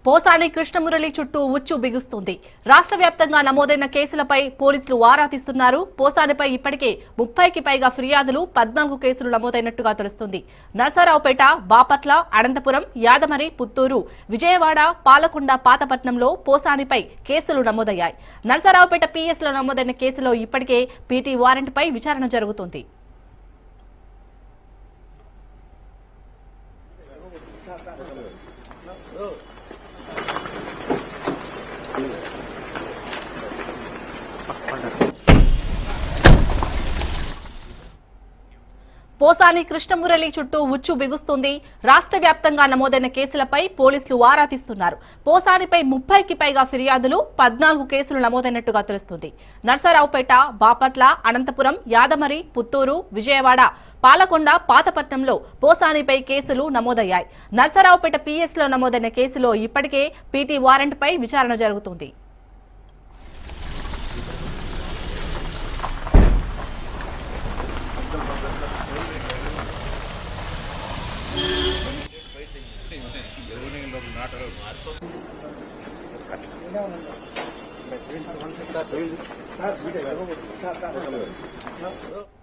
పోసాని కృష్ణమురళి చుట్టూ ఉచ్చు బిగుస్తుంది. రాష్ట్ర వ్యాప్తంగా నమోదైన కేసులపై పోలీసులు ఆరా తీస్తున్నారు. పోసానిపై ఇప్పటికే 30కి పైగా ఫిర్యాదులు, 14 కేసులు నమోదైనట్టుగా తెలుస్తుంది. నరసరావుపేట, బాపట్ల, అనంతపురం, యాదమరి, పుత్తూరు, విజయవాడ, పాలకొండ, పాతపట్నంలో పోసానిపై కేసులు నమోదయ్యాయి. నరసరావుపేట పిఎస్లో నమోదైన కేసులో ఇప్పటికే పీటీ వారెంట్పై విచారణ జరుగుతుంది. పోసాని కృష్ణమురళి చుట్టూ ఉచ్చు బిగుస్తుంది. రాష్ట్ర వ్యాప్తంగా నమోదైన కేసులపై పోలీసులు ఆరా తీస్తున్నారు. పోసానిపై 30కి పైగా ఫిర్యాదులు, 14 కేసులు నమోదైనట్టుగా తెలుస్తుంది. నరసరావుపేట, బాపట్ల, అనంతపురం, యాదమరి, పుత్తూరు, విజయవాడ, పాలకొండ, పాతపట్నంలో పోసానిపై కేసులు నమోదయ్యాయి. నరసరావుపేట పిఎస్లో నమోదైన కేసులో ఇప్పటికే పీటీ వారెంట్పై విచారణ జరుగుతుంది. Not